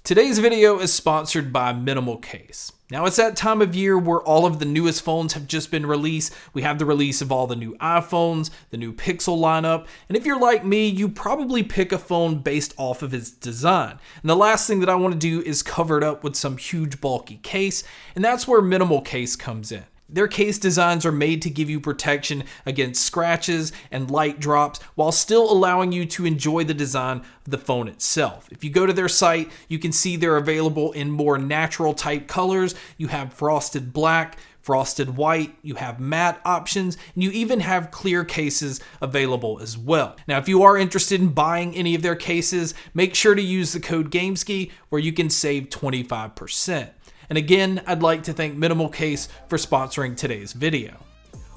Today's video is sponsored by Minimal Case. Now it's that time of year where all of the newest phones have just been released. We have the release of all the new iPhones, the new Pixel lineup, and if you're like me, you probably pick a phone based off of its design. And the last thing that I want to do is cover it up with some huge bulky case, and that's where Minimal Case comes in. Their case designs are made to give you protection against scratches and light drops while still allowing you to enjoy the design of the phone itself. If you go to their site, you can see they're available in more natural type colors. You have frosted black, frosted white, you have matte options, and you even have clear cases available as well. Now, if you are interested in buying any of their cases, make sure to use the code Gamesky where you can save 25%. And again, I'd like to thank Minimal Case for sponsoring today's video.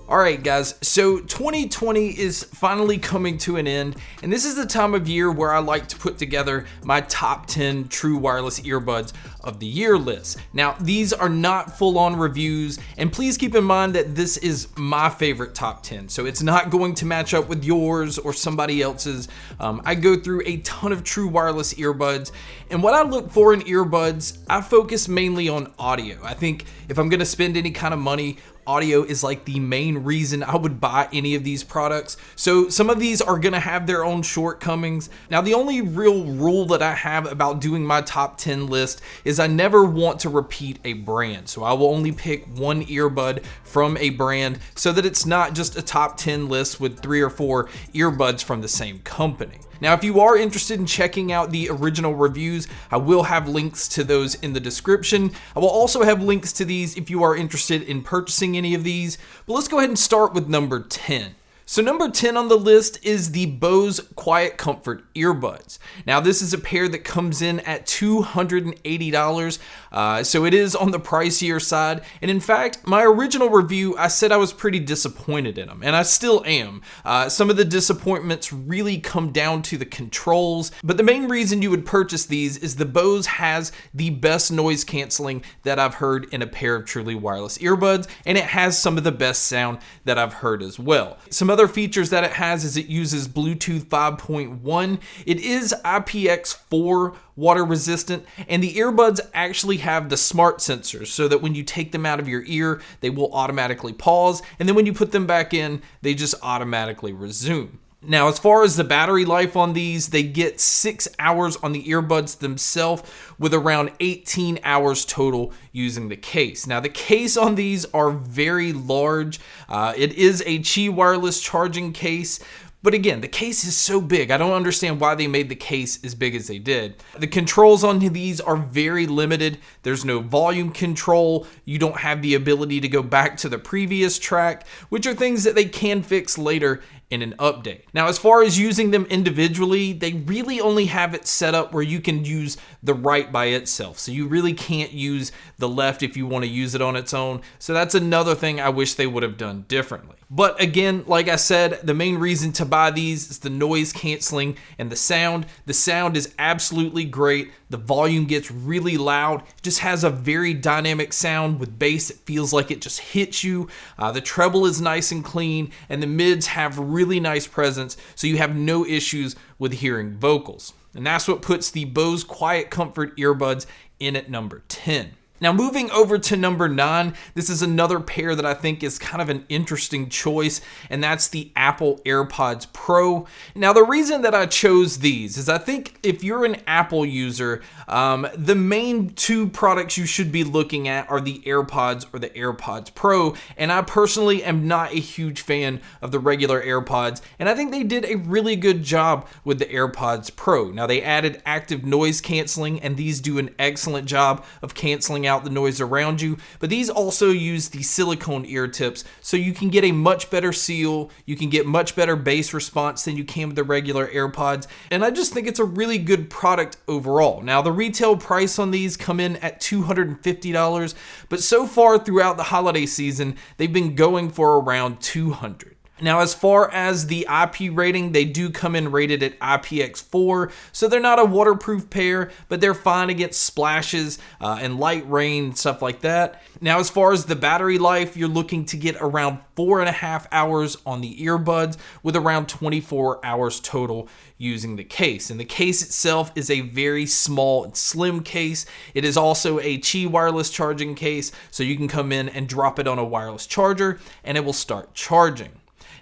Alright guys, so 2020 is finally coming to an end, and this is the time of year where I like to put together my top 10 true wireless earbuds of the year list. Now, these are not full-on reviews, and please keep in mind that this is my favorite top 10, so it's not going to match up with yours or somebody else's. I go through a ton of true wireless earbuds, and what I look for in earbuds, I focus mainly on audio. I think if I'm going to spend any kind of money, audio is like the main reason I would buy any of these products. So some of these are gonna have their own shortcomings. Now, the only real rule that I have about doing my top 10 list is I never want to repeat a brand. So I will only pick one earbud from a brand so that it's not just a top 10 list with 3 or 4 earbuds from the same company. Now, if you are interested in checking out the original reviews, I will have links to those in the description. I will also have links to these if you are interested in purchasing any of these. But let's go ahead and start with number 10. So number 10 on the list is the Bose Quiet Comfort earbuds. Now, this is a pair that comes in at $280, so it is on the pricier side. And in fact, my original review, I said I was pretty disappointed in them, and I still am. Some of the disappointments really come down to the controls, but the main reason you would purchase these is the Bose has the best noise canceling that I've heard in a pair of truly wireless earbuds, and it has some of the best sound that I've heard as well. Some other features that it has is it uses Bluetooth 5.1. It is IPX4 water resistant, and the earbuds actually have the smart sensors so that when you take them out of your ear, they will automatically pause, and then when you put them back in, they just automatically resume. Now, as far as the battery life on these, they get 6 hours on the earbuds themselves with around 18 hours total using the case. Now, the case on these are very large. It is a Qi wireless charging case. But again, the case is so big, I don't understand why they made the case as big as they did. The controls on these are very limited. There's no volume control. You don't have the ability to go back to the previous track, which are things that they can fix later in an update. Now, as far as using them individually, they really only have it set up where you can use the right by itself. So you really can't use the left if you want to use it on its own. So that's another thing I wish they would have done differently. But again, like I said, the main reason to buy these is the noise canceling and the sound. The sound is absolutely great. The volume gets really loud. It just has a very dynamic sound with bass. It feels like it just hits you. The treble is nice and clean, and the mids have really nice presence, so you have no issues with hearing vocals. And that's what puts the Bose Quiet Comfort earbuds in at number 10. Now, moving over to number 9, this is another pair that I think is kind of an interesting choice, and that's the Apple AirPods Pro. Now, the reason that I chose these is I think if you're an Apple user, the main 2 products you should be looking at are the AirPods or the AirPods Pro, and I personally am not a huge fan of the regular AirPods, and I think they did a really good job with the AirPods Pro. Now, they added active noise canceling, and these do an excellent job of canceling out the noise around you, but these also use the silicone ear tips, so you can get a much better seal, you can get much better bass response than you can with the regular AirPods, and I just think it's a really good product overall. Now, the retail price on these come in at $250, but so far throughout the holiday season, they've been going for around $200. Now, as far as the IP rating, they do come in rated at IPX4, so they're not a waterproof pair, but they're fine against splashes and light rain, stuff like that. Now, as far as the battery life, you're looking to get around 4.5 hours on the earbuds with around 24 hours total using the case. And the case itself is a very small and slim case. It is also a Qi wireless charging case, so you can come in and drop it on a wireless charger and it will start charging.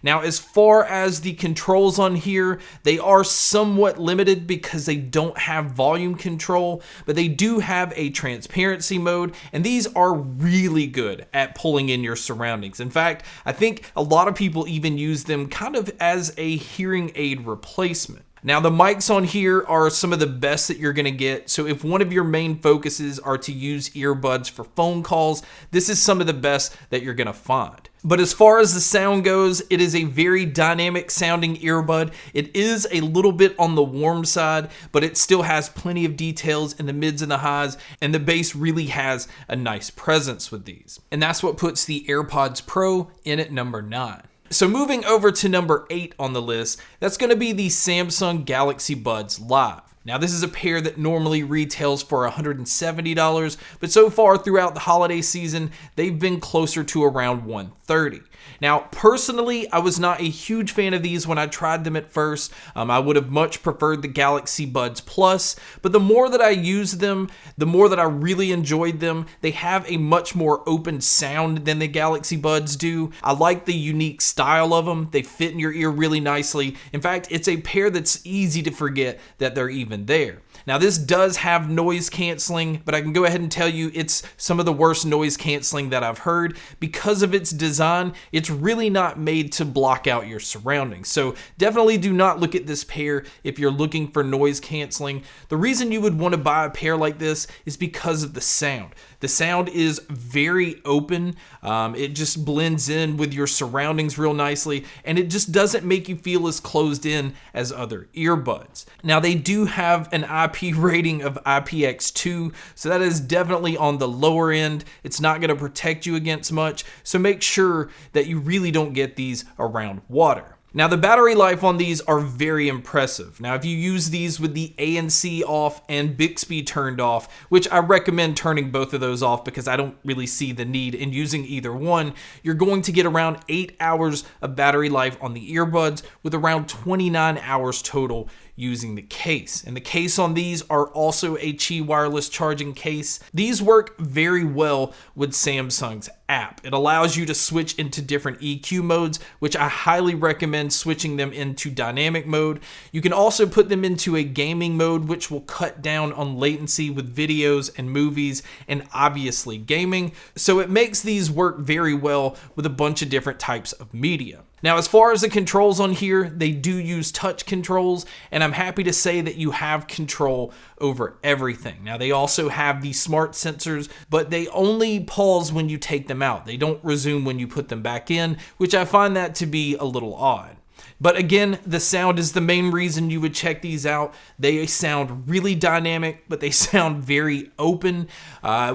Now, as far as the controls on here, they are somewhat limited because they don't have volume control, but they do have a transparency mode, and these are really good at pulling in your surroundings. In fact, I think a lot of people even use them kind of as a hearing aid replacement. Now, the mics on here are some of the best that you're going to get, so if one of your main focuses are to use earbuds for phone calls, this is some of the best that you're going to find. But as far as the sound goes, it is a very dynamic sounding earbud. It is a little bit on the warm side, but it still has plenty of details in the mids and the highs, and the bass really has a nice presence with these. And that's what puts the AirPods Pro in at number 9. So moving over to number 8 on the list, that's going to be the Samsung Galaxy Buds Live. Now, this is a pair that normally retails for $170, but so far throughout the holiday season, they've been closer to around $130. Now, personally, I was not a huge fan of these when I tried them at first. I would have much preferred the Galaxy Buds Plus, but the more that I used them, the more that I really enjoyed them. They have a much more open sound than the Galaxy Buds do. I like the unique style of them. They fit in your ear really nicely. In fact, it's a pair that's easy to forget that they're even there. Now, this does have noise canceling, but I can go ahead and tell you it's some of the worst noise canceling that I've heard. Because of its design, it's really not made to block out your surroundings. So definitely do not look at this pair if you're looking for noise canceling. The reason you would want to buy a pair like this is because of the sound. The sound is very open. It just blends in with your surroundings real nicely, and it just doesn't make you feel as closed in as other earbuds. Now, they do have an IP rating of IPX2, so that is definitely on the lower end. It's not going to protect you against much, so make sure that you really don't get these around water. Now, the battery life on these are very impressive. Now, if you use these with the ANC off and Bixby turned off, which I recommend turning both of those off because I don't really see the need in using either one, you're going to get around 8 hours of battery life on the earbuds with around 29 hours total using the case. And the case on these are also a Qi wireless charging case. These work very well with Samsung's app. It allows you to switch into different EQ modes, which I highly recommend switching them into dynamic mode. You can also put them into a gaming mode, which will cut down on latency with videos and movies and obviously gaming. So it makes these work very well with a bunch of different types of media. Now, as far as the controls on here, they do use touch controls, and I'm happy to say that you have control over everything. Now, they also have the smart sensors, but they only pause when you take them out. They don't resume when you put them back in, which I find that to be a little odd. But again, the sound is the main reason you would check these out. They sound really dynamic, but they sound very open,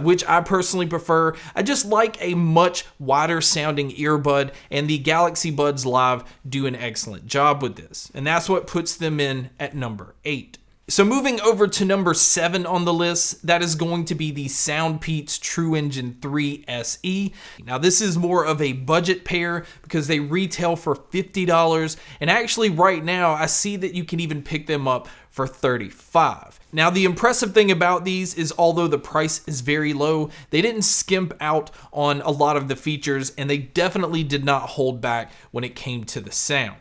which I personally prefer. I just like a much wider sounding earbud, and the Galaxy Buds Live do an excellent job with this. And that's what puts them in at number 8. So moving over to number 7 on the list, that is going to be the SoundPeats True Engine 3 SE. Now, this is more of a budget pair because they retail for $50, and actually right now I see that you can even pick them up for $35. Now, the impressive thing about these is although the price is very low, they didn't skimp out on a lot of the features, and they definitely did not hold back when it came to the sound.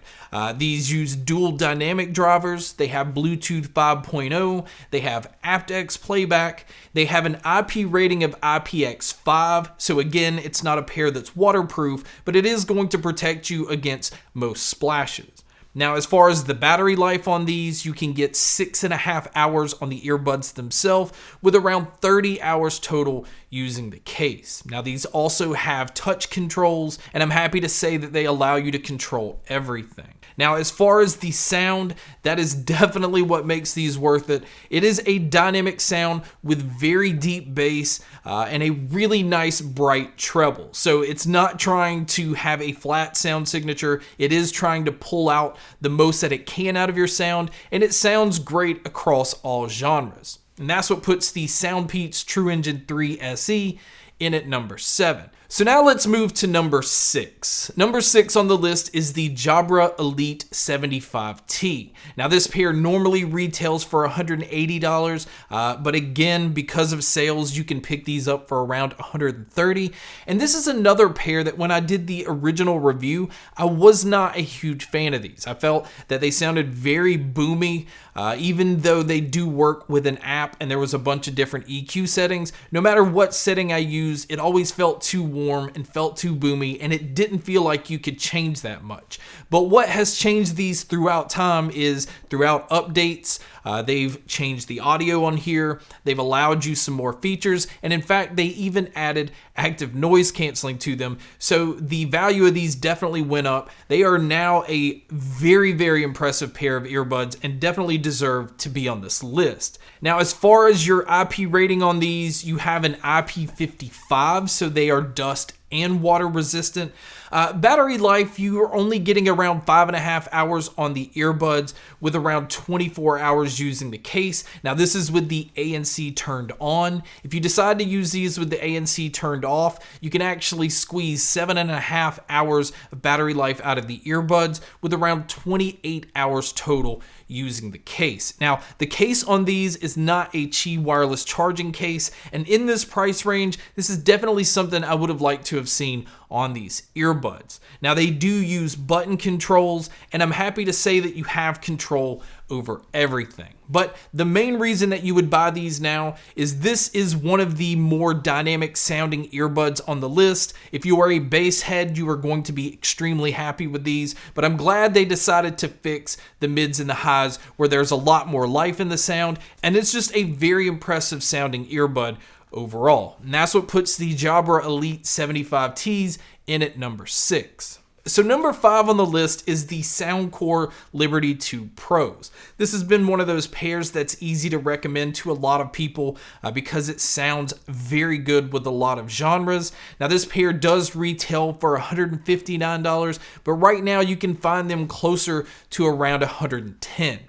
These use dual dynamic drivers, they have Bluetooth 5.0, they have aptX playback, they have an IP rating of IPX5, so again, it's not a pair that's waterproof, but it is going to protect you against most splashes. Now, as far as the battery life on these, you can get 6.5 hours on the earbuds themselves with around 30 hours total using the case. Now these also have touch controls, and I'm happy to say that they allow you to control everything. Now as far as the sound, that is definitely what makes these worth it. It is a dynamic sound with very deep bass and a really nice bright treble. So it's not trying to have a flat sound signature, it is trying to pull out the most that it can out of your sound, and it sounds great across all genres. And that's what puts the Soundpeats True Engine 3 SE in at number 7. So now let's move to number 6. Number 6 on the list is the Jabra Elite 75T. Now this pair normally retails for $180, but again, because of sales, you can pick these up for around $130. And this is another pair that when I did the original review, I was not a huge fan of these. I felt that they sounded very boomy, even though they do work with an app and there was a bunch of different EQ settings. No matter what setting I used, it always felt too warm and felt too boomy, and it didn't feel like you could change that much. But what has changed these throughout time is throughout updates, they've changed the audio on here, they've allowed you some more features, and in fact they even added active noise canceling to them, so the value of these definitely went up. They are now a very, very impressive pair of earbuds and definitely deserve to be on this list. Now as far as your IP rating on these, you have an IP55, so they are dust and water resistant. Battery life, you are only getting around 5.5 hours on the earbuds with around 24 hours using the case. Now this is with the ANC turned on. If you decide to use these with the ANC turned off, you can actually squeeze 7.5 hours of battery life out of the earbuds with around 28 hours total using the case. Now the case on these is not a Qi wireless charging case, and in this price range, this is definitely something I would have liked to have seen on these earbuds. Now they do use button controls, and I'm happy to say that you have control over everything. But the main reason that you would buy these now is this is one of the more dynamic sounding earbuds on the list. If you are a bass head, you are going to be extremely happy with these, but I'm glad they decided to fix the mids and the highs where there's a lot more life in the sound, and it's just a very impressive sounding earbud overall. And that's what puts the Jabra Elite 75Ts in at number 6. So number 5 on the list is the Soundcore Liberty 2 Pros. This has been one of those pairs that's easy to recommend to a lot of people because it sounds very good with a lot of genres. Now this pair does retail for $159, but right now you can find them closer to around $110.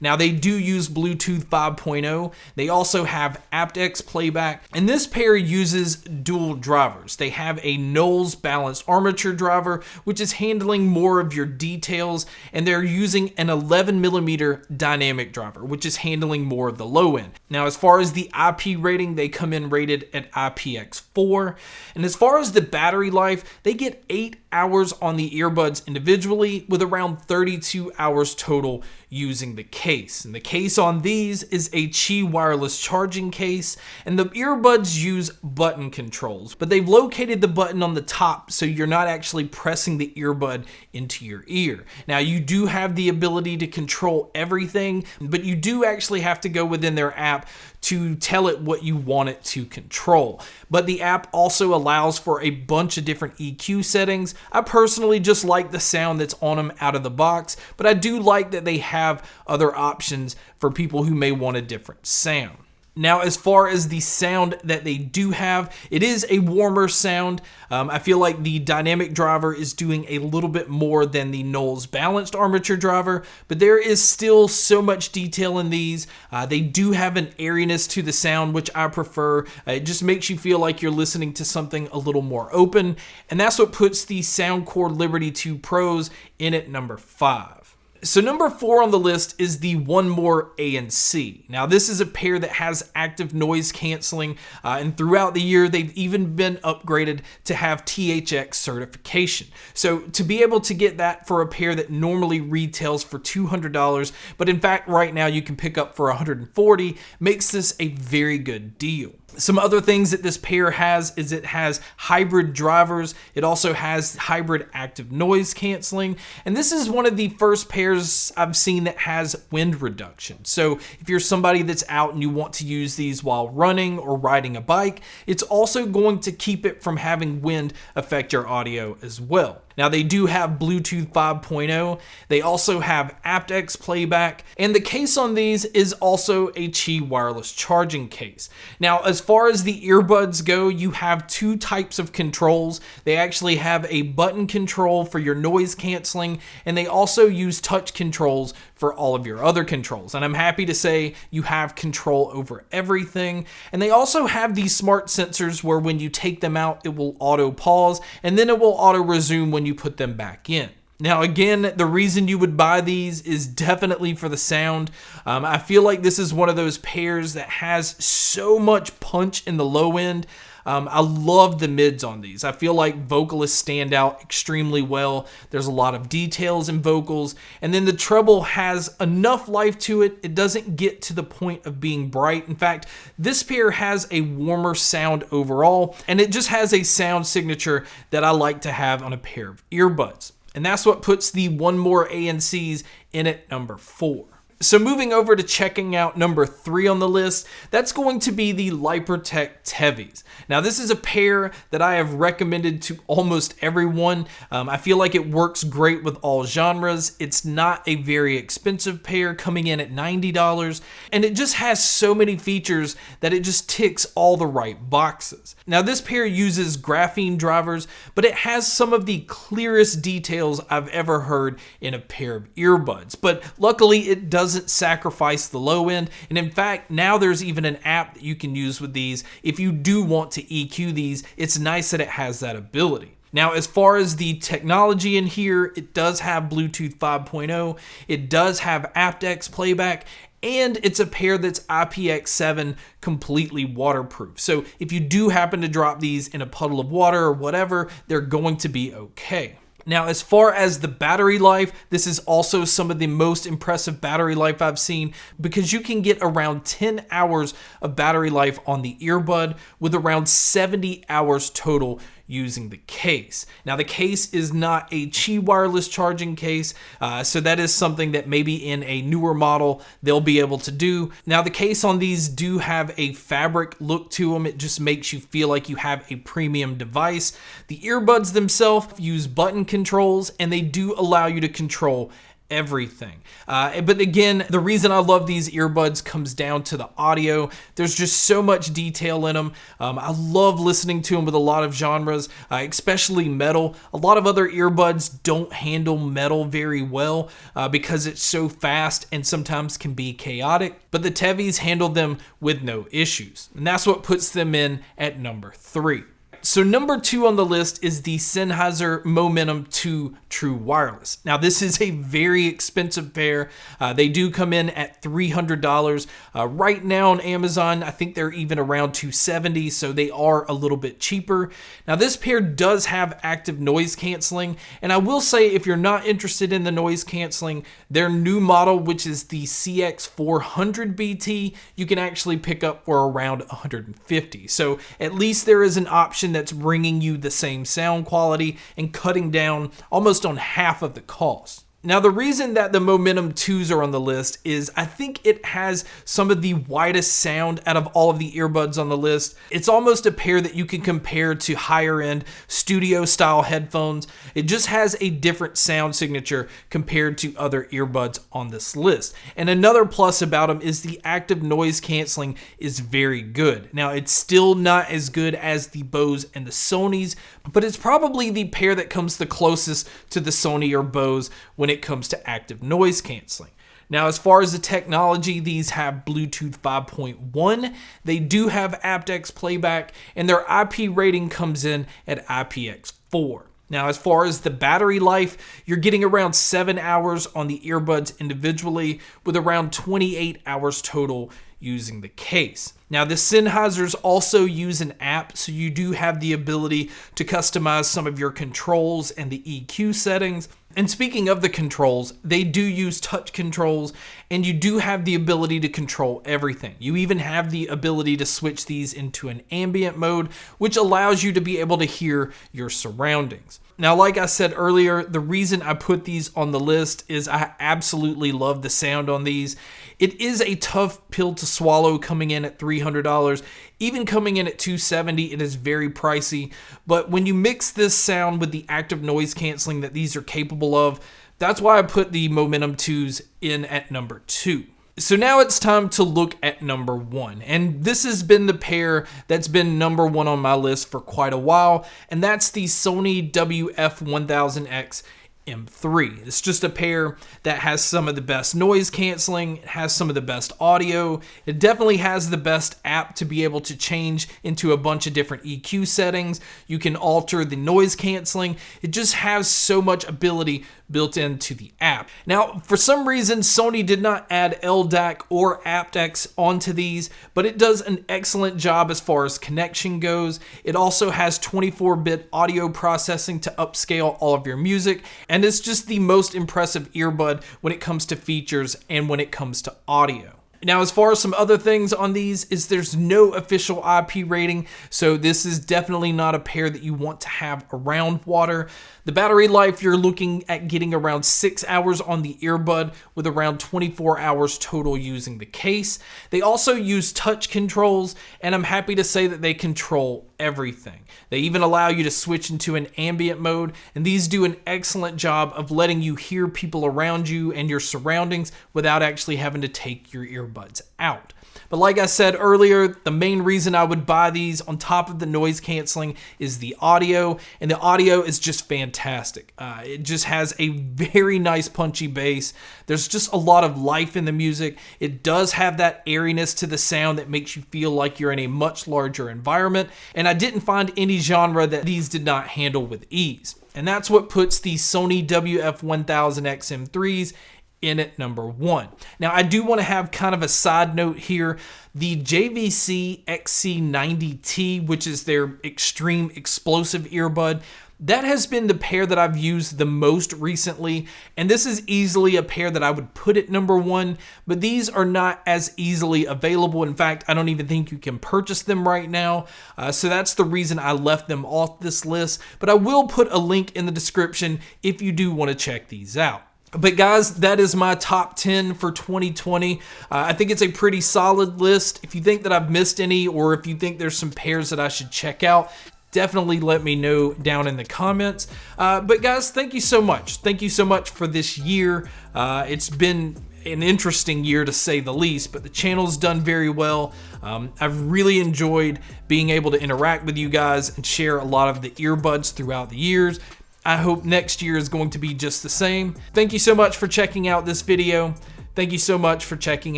Now they do use Bluetooth 5.0. They also have aptX playback, and this pair uses dual drivers. They have a Knowles balanced armature driver, which is handling more of your details, and they're using an 11mm dynamic driver, which is handling more of the low end. Now as far as the IP rating, they come in rated at IPX4, and as far as the battery life, they get 8 hours on the earbuds individually with around 32 hours total using the case. And the case on these is a Qi wireless charging case, and the earbuds use button controls, but they've located the button on the top so you're not actually pressing the earbud into your ear. Now you do have the ability to control everything, but you do actually have to go within their app to tell it what you want it to control. But the app also allows for a bunch of different EQ settings. I personally just like the sound that's on them out of the box, but I do like that they have other options for people who may want a different sound. Now, as far as the sound that they do have, it is a warmer sound. I feel like the dynamic driver is doing a little bit more than the Knowles balanced armature driver, but there is still so much detail in these. They do have an airiness to the sound, which I prefer. It just makes you feel like you're listening to something a little more open, and that's what puts the Soundcore Liberty 2 Pros in at number 5. So number 4 on the list is the One More ANC. Now this is a pair that has active noise canceling, and throughout the year they've even been upgraded to have THX certification. So to be able to get that for a pair that normally retails for $200, but in fact right now you can pick up for $140, makes this a very good deal. Some other things that this pair has is it has hybrid drivers. It also has hybrid active noise canceling. And this is one of the first pairs I've seen that has wind reduction. So if you're somebody that's out and you want to use these while running or riding a bike, it's also going to keep it from having wind affect your audio as well. Now they do have Bluetooth 5.0. They also have aptX playback, and the case on these is also a Qi wireless charging case. Now, as far as the earbuds go, you have two types of controls. They actually have a button control for your noise canceling, and they also use touch controls for all of your other controls. And I'm happy to say you have control over everything. And they also have these smart sensors where when you take them out, it will auto pause, and then it will auto resume when you put them back in. Now, again, the reason you would buy these is definitely for the sound. I feel like this is one of those pairs that has so much punch in the low end. I love the mids on these. I feel like vocalists stand out extremely well. There's a lot of details in vocals. And then the treble has enough life to it. It doesn't get to the point of being bright. In fact, this pair has a warmer sound overall, and it just has a sound signature that I like to have on a pair of earbuds. And that's what puts the One More ANCs in at number 4. So moving over to checking out number 3 on the list, that's going to be the Lypertek TEVIs. Now this is a pair that I have recommended to almost everyone. I feel like it works great with all genres. It's not a very expensive pair, coming in at $90, and it just has so many features that it just ticks all the right boxes. Now this pair uses graphene drivers, but it has some of the clearest details I've ever heard in a pair of earbuds. But luckily it doesn't sacrifice the low end, and in fact now there's even an app that you can use with these if you do want to EQ these. It's nice that it has that ability. Now, as far as the technology in here, it does have Bluetooth 5.0, it does have aptX playback, and it's a pair that's IPX7 completely waterproof. So if you do happen to drop these in a puddle of water or whatever, they're going to be okay. Now, as far as the battery life, this is also some of the most impressive battery life I've seen, because you can get around 10 hours of battery life on the earbud with around 70 hours total using the case. Now the case is not a Qi wireless charging case, so that is something that maybe in a newer model they'll be able to do. Now the case on these do have a fabric look to them. It just makes you feel like you have a premium device. The earbuds themselves use button controls, and they do allow you to control everything. But again, the reason I love these earbuds comes down to the audio. There's just so much detail in them. I love listening to them with a lot of genres, especially metal. A lot of other earbuds don't handle metal very well because it's so fast and sometimes can be chaotic, but the TEVIs handle them with no issues. And that's what puts them in at number 3. So number 2 on the list is the Sennheiser Momentum 2 True Wireless. Now this is a very expensive pair. They do come in at $300. Right now on Amazon, I think they're even around $270, so they are a little bit cheaper. Now this pair does have active noise canceling, and I will say if you're not interested in the noise canceling, their new model, which is the CX400BT, you can actually pick up for around $150. So at least there is an option that's bringing you the same sound quality and cutting down almost on half of the cost. Now, the reason that the Momentum 2s are on the list is I think it has some of the widest sound out of all of the earbuds on the list. It's almost a pair that you can compare to higher end studio style headphones. It just has a different sound signature compared to other earbuds on this list. And another plus about them is the active noise canceling is very good. Now, it's still not as good as the Bose and the Sonys, but it's probably the pair that comes the closest to the Sony or Bose when it comes to active noise canceling. Now, as far as the technology, these have Bluetooth 5.1. They do have aptX playback, and their IP rating comes in at IPX4. Now, as far as the battery life, you're getting around 7 hours on the earbuds individually, with around 28 hours total using the case. Now, the Sennheisers also use an app, so you do have the ability to customize some of your controls and the EQ settings. And speaking of the controls, they do use touch controls, and you do have the ability to control everything. You even have the ability to switch these into an ambient mode, which allows you to be able to hear your surroundings. Now, like I said earlier, the reason I put these on the list is I absolutely love the sound on these. It is a tough pill to swallow coming in at $300. Even coming in at $270, it is very pricey. But when you mix this sound with the active noise canceling that these are capable of, that's why I put the Momentum 2s in at number 2. So now it's time to look at number 1, and this has been the pair that's been number 1 on my list for quite a while, and that's the Sony WF-1000XM3. It's just a pair that has some of the best noise canceling, it has some of the best audio, it definitely has the best app to be able to change into a bunch of different EQ settings. You can alter the noise canceling. It just has so much ability built into the app. Now, for some reason, Sony did not add LDAC or aptX onto these, but it does an excellent job as far as connection goes. It also has 24-bit audio processing to upscale all of your music, and it's just the most impressive earbud when it comes to features and when it comes to audio. Now, as far as some other things on these is there's no official IP rating, so this is definitely not a pair that you want to have around water. The battery life, you're looking at getting around 6 hours on the earbud with around 24 hours total using the case. They also use touch controls, and I'm happy to say that they control everything. They even allow you to switch into an ambient mode, and these do an excellent job of letting you hear people around you and your surroundings without actually having to take your earbuds out. But like I said earlier, the main reason I would buy these on top of the noise canceling is the audio, and the audio is just fantastic. It just has a very nice punchy bass. There's just a lot of life in the music. It does have that airiness to the sound that makes you feel like you're in a much larger environment, and I didn't find any genre that these did not handle with ease. And that's what puts the Sony WF-1000XM3s in at number 1. Now, I do want to have kind of a side note here. The JVC XC90T, which is their extreme explosive earbud, that has been the pair that I've used the most recently, and this is easily a pair that I would put at number 1, but these are not as easily available. In fact, I don't even think you can purchase them right now, so that's the reason I left them off this list, but I will put a link in the description if you do want to check these out. But guys, that is my top 10 for 2020. I think it's a pretty solid list. If you think that I've missed any, or if you think there's some pairs that I should check out, definitely let me know down in the comments. But guys, thank you so much. Thank you so much for this year. It's been an interesting year to say the least, but the channel's done very well. I've really enjoyed being able to interact with you guys and share a lot of the earbuds throughout the years. I hope next year is going to be just the same. Thank you so much for checking out this video. Thank you so much for checking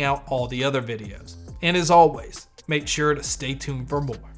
out all the other videos. And as always, make sure to stay tuned for more.